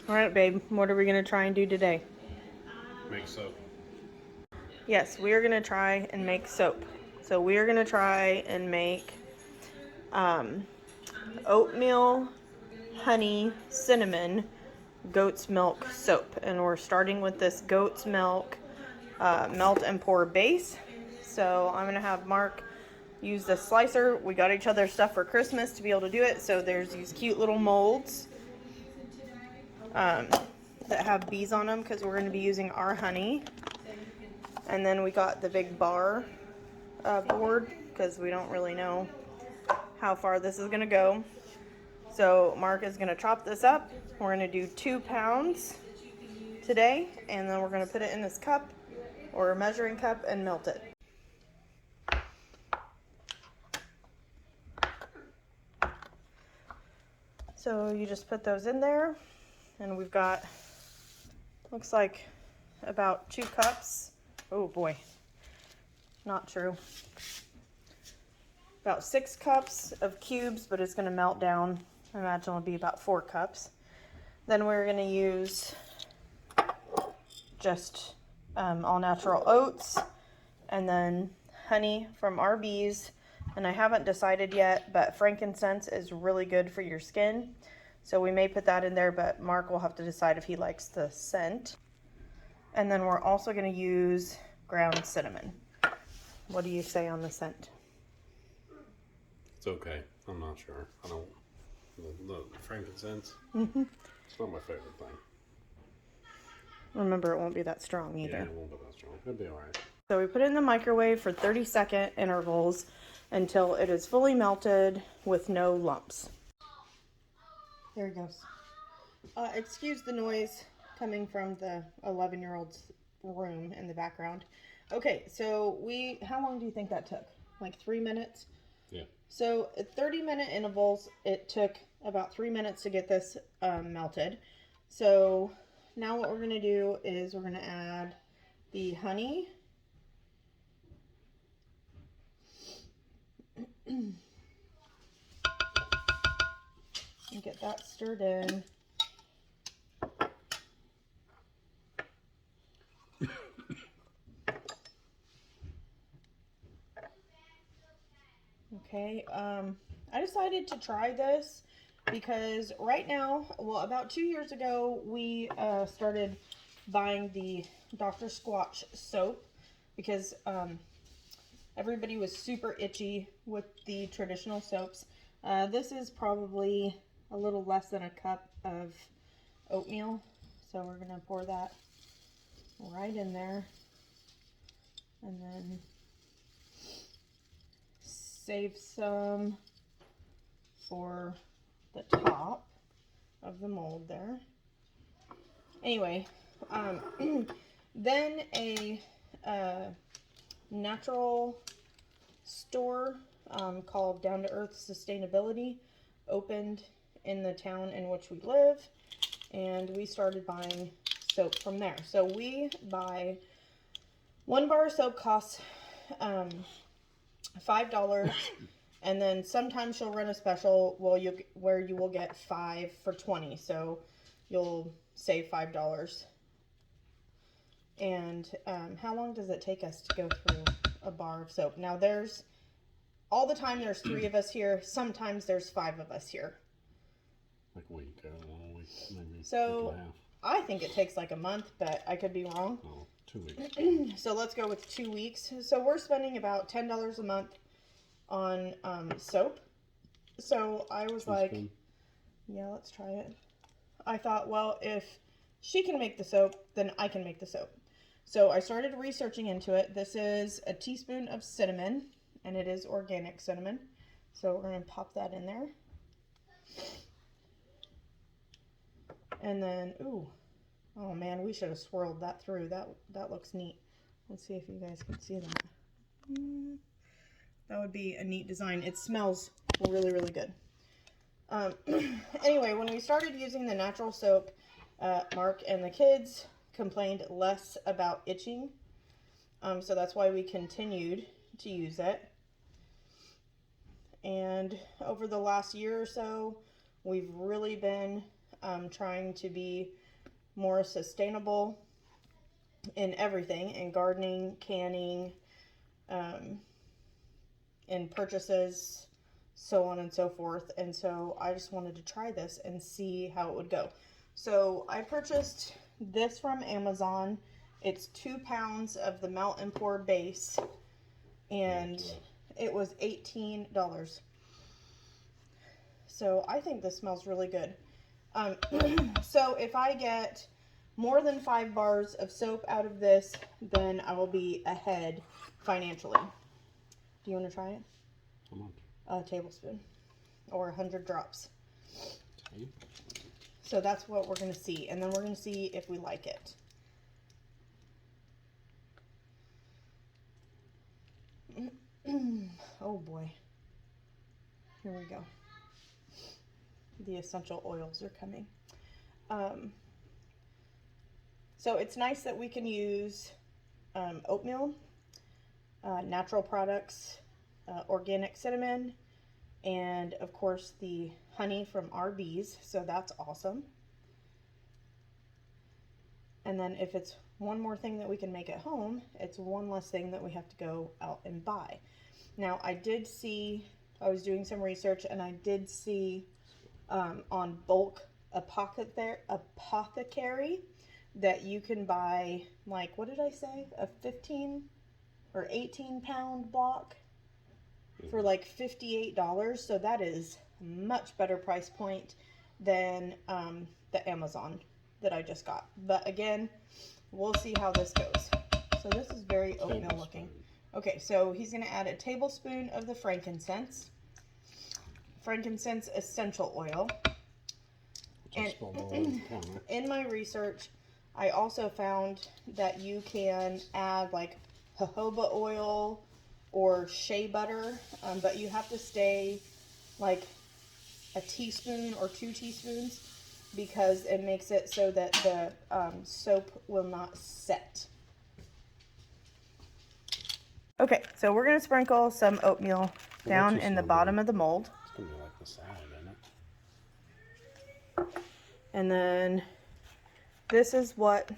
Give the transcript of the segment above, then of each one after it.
All right, babe, what are we going to try and do today? Make soap. Yes, we are going to try and make soap. So we are going to try and make oatmeal, honey, cinnamon, goat's milk soap. And we're starting with this goat's milk melt and pour base. So I'm going to have Mark use the slicer. We got each other stuff for Christmas to be able to do it. So there's these cute little molds that have bees on them because we're going to be using our honey. And then we got the big bar board because we don't really know how far this is going to go. So Mark is going to chop this up. We're going to do 2 pounds today, and then we're going to put it in this cup or a measuring cup and melt it. So you just put those in there, and we've got, looks like about 2 cups. Oh boy, not true. About 6 cups of cubes, but it's going to melt down. I imagine it'll be about 4 cups. Then we're going to use just all natural oats, and then honey from our bees. And I haven't decided yet, but frankincense is really good for your skin. So we may put that in there, but Mark will have to decide if he likes the scent. And then we're also going to use ground cinnamon. What do you say on the scent? It's okay. I'm not sure. I don't. The frankincense. It's not my favorite thing. Remember, it won't be that strong either. Yeah, it won't be that strong. It'll be alright. So we put it in the microwave for 30-second intervals until it is fully melted with no lumps. There he goes. Excuse the noise coming from the 11-year-old's room in the background. Okay, so how long do you think that took? Like 3 minutes? Yeah. So at 30-minute intervals, it took about 3 minutes to get this melted. So now what we're going to do is we're going to add the honey. And get that stirred in. Okay, I decided to try this because right now, well, about 2 years ago, we started buying the Dr. Squatch soap because everybody was super itchy with the traditional soaps. This is probably a little less than a cup of oatmeal, so we're going to pour that right in there, and then save some for the top of the mold there. Anyway, then a natural store called Down to Earth Sustainability opened in the town in which we live, and we started buying soap from there. So we buy 1 bar of soap costs $5, and then sometimes she'll run a special where you will get 5 for $20, so you'll save $5. And how long does it take us to go through a bar of soap? Now all the time there's 3 of us here. Sometimes there's 5 of us here. Like a week, a week, maybe. So week and a half. I think it takes like a month, but I could be wrong. Oh, 2 weeks. So let's go with 2 weeks. So we're spending about $10 a month on soap. So I was like, yeah, let's try it. I thought, well, if she can make the soap, then I can make the soap. So I started researching into it. This is a teaspoon of cinnamon, and it is organic cinnamon. So we're going to pop that in there. And then, oh man, we should have swirled that through. That looks neat. Let's see if you guys can see that. That would be a neat design. It smells really, really good. Anyway, when we started using the natural soap, Mark and the kids complained less about itching. So that's why we continued to use it. And over the last year or so, we've really been trying to be more sustainable in everything, in gardening, canning, in purchases, so on and so forth. And so I just wanted to try this and see how it would go. So I purchased this from Amazon. It's 2 pounds of the melt and pour base, and it was $18. So I think this smells really good. So if I get more than 5 bars of soap out of this, then I will be ahead financially. Do you want to try it? How much? A tablespoon or 100 drops. Okay. So that's what we're going to see. And then we're going to see if we like it. Oh boy. Here we go. The essential oils are coming. So it's nice that we can use oatmeal, natural products, organic cinnamon, and of course the honey from our bees. So that's awesome. And then if it's one more thing that we can make at home, it's one less thing that we have to go out and buy. Now I was doing some research, and I did see on Bulk Apothecary that you can buy, like, what did I say? A 15 or 18 pound block for like $58. So that is a much better price point than the Amazon that I just got. But again, we'll see how this goes. So this is very oatmeal looking. Okay, so he's going to add a tablespoon of the frankincense essential oil. And in my research, I also found that you can add like jojoba oil or shea butter, but you have to stay like a teaspoon or 2 teaspoons because it makes it so that the soap will not set. Okay, so we're going to sprinkle some oatmeal down in the bottom of the mold. It's going to be like the salad, isn't it? And then this is what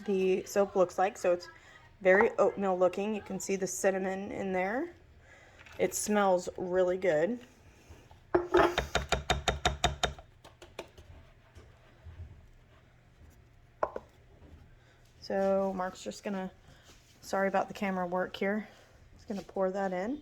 the soap looks like. So it's very oatmeal looking. You can see the cinnamon in there. It smells really good. So Mark's just gonna, sorry about the camera work here. He's gonna pour that in.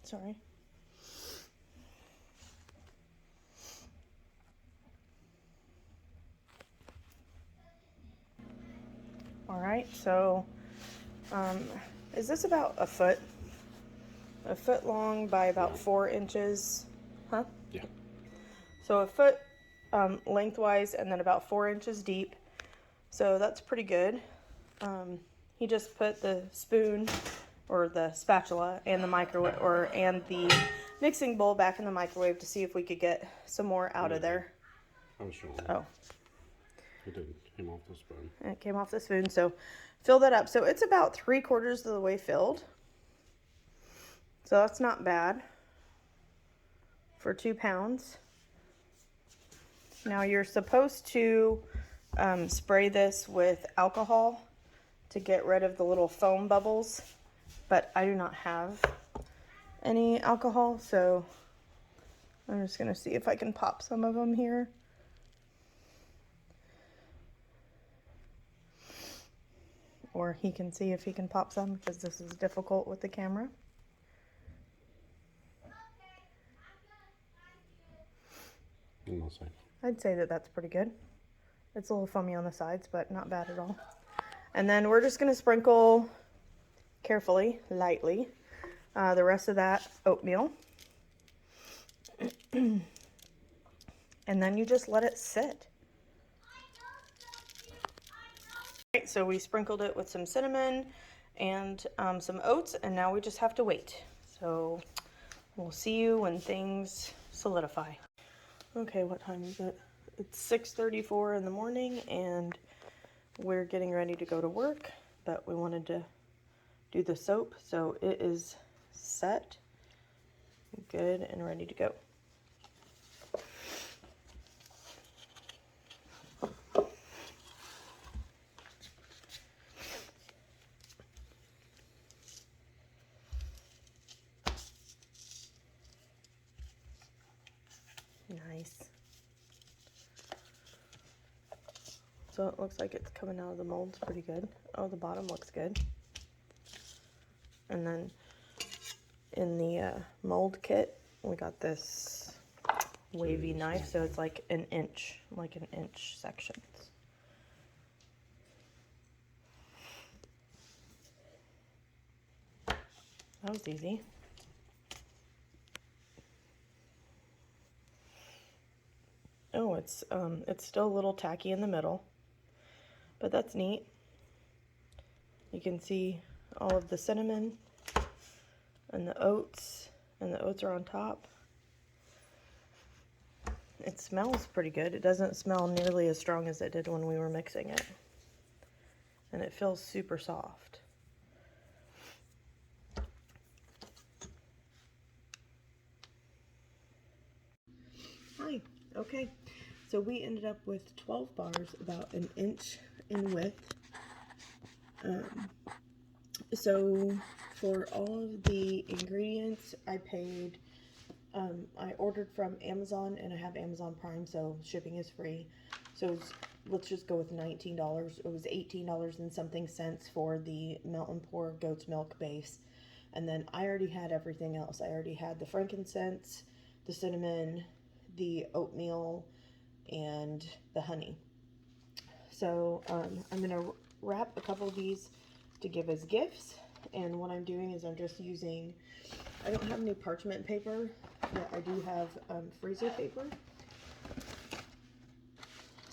Sorry. All right, so is this about a foot? A foot long by about 4 inches, huh? Yeah. So a foot lengthwise and then about 4 inches deep. So that's pretty good. He just put the spoon or the spatula and the microwave and the mixing bowl back in the microwave to see if we could get some more out of there. I was sure. Oh. It didn't. Came off the spoon. And it came off the spoon, so fill that up. So it's about 3/4 of the way filled. So that's not bad for 2 pounds. Now you're supposed to spray this with alcohol to get rid of the little foam bubbles, but I do not have any alcohol, so I'm just gonna see if I can pop some of them here. Or he can see if he can pop some, because this is difficult with the camera. I'd say that that's pretty good. It's a little foamy on the sides, but not bad at all. And then we're just going to sprinkle carefully, lightly, the rest of that oatmeal. And then you just let it sit. Right, so we sprinkled it with some cinnamon and some oats, and now we just have to wait. So we'll see you when things solidify. Okay, what time is it? It's 6:34 in the morning and we're getting ready to go to work, but we wanted to do the soap, so it is set, good, and ready to go. Nice. So it looks like it's coming out of the molds pretty good. Oh, the bottom looks good. And then in the mold kit, we got this wavy knife, so it's like an inch sections. That was easy. Oh, it's still a little tacky in the middle, but that's neat. You can see all of the cinnamon and the oats are on top. It smells pretty good. It doesn't smell nearly as strong as it did when we were mixing it. And it feels super soft. Hi. Okay. So we ended up with 12 bars, about an inch in width. So for all of the ingredients, I paid, I ordered from Amazon, and I have Amazon Prime, so shipping is free. So let's just go with $19. It was $18 and something cents for the Melt and Pour goat's milk base. And then I already had everything else. I already had the frankincense, the cinnamon, the oatmeal, and the honey. So I'm going to wrap a couple of these to give as gifts. And what I'm doing is I'm just using, I don't have any parchment paper, but I do have freezer paper.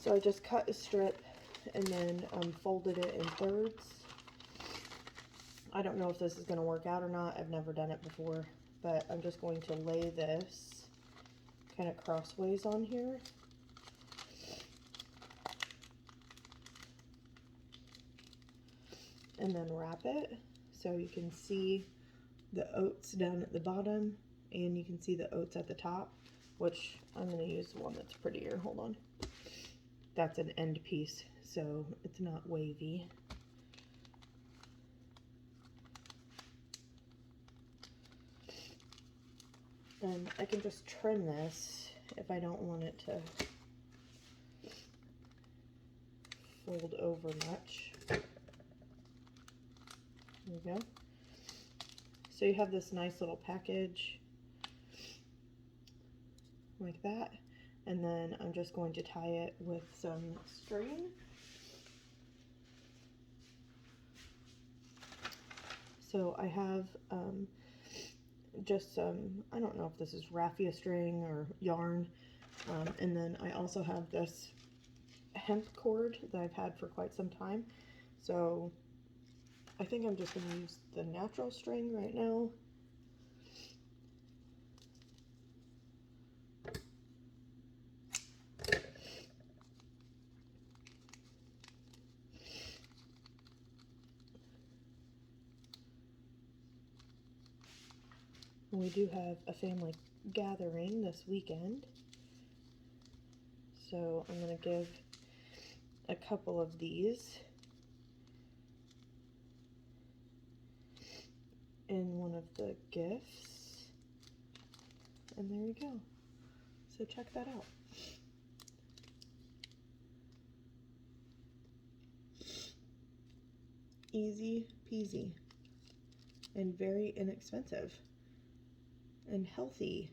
So I just cut a strip and then folded it in thirds. I don't know if this is going to work out or not. I've never done it before, but I'm just going to lay this kind of crossways on here. And then wrap it so you can see the oats down at the bottom and you can see the oats at the top, which I'm going to use the one that's prettier. Hold on. That's an end piece, so it's not wavy. And I can just trim this if I don't want it to fold over much. There we go. So you have this nice little package like that. And then I'm just going to tie it with some string. So I have just some, I don't know if this is raffia string or yarn. And then I also have this hemp cord that I've had for quite some time. So I think I'm just going to use the natural string right now. We do have a family gathering this weekend, so I'm going to give a couple of these in one of the gifts, and there you go. So check that out. Easy peasy and very inexpensive and healthy.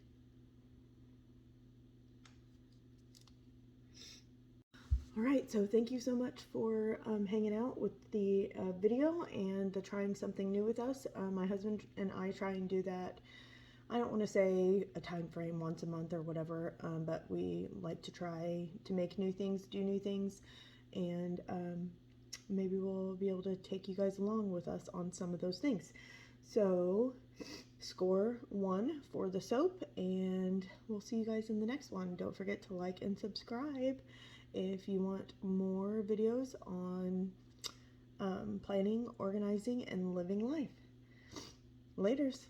All right, so thank you so much for hanging out with the video and trying something new with us. My husband and I try and do that. I don't want to say a time frame, once a month or whatever, but we like to try to make new things, do new things, and maybe we'll be able to take you guys along with us on some of those things. So score 1 for the soap, and we'll see you guys in the next one. Don't forget to like and subscribe if you want more videos on planning, organizing, and living life. Laters.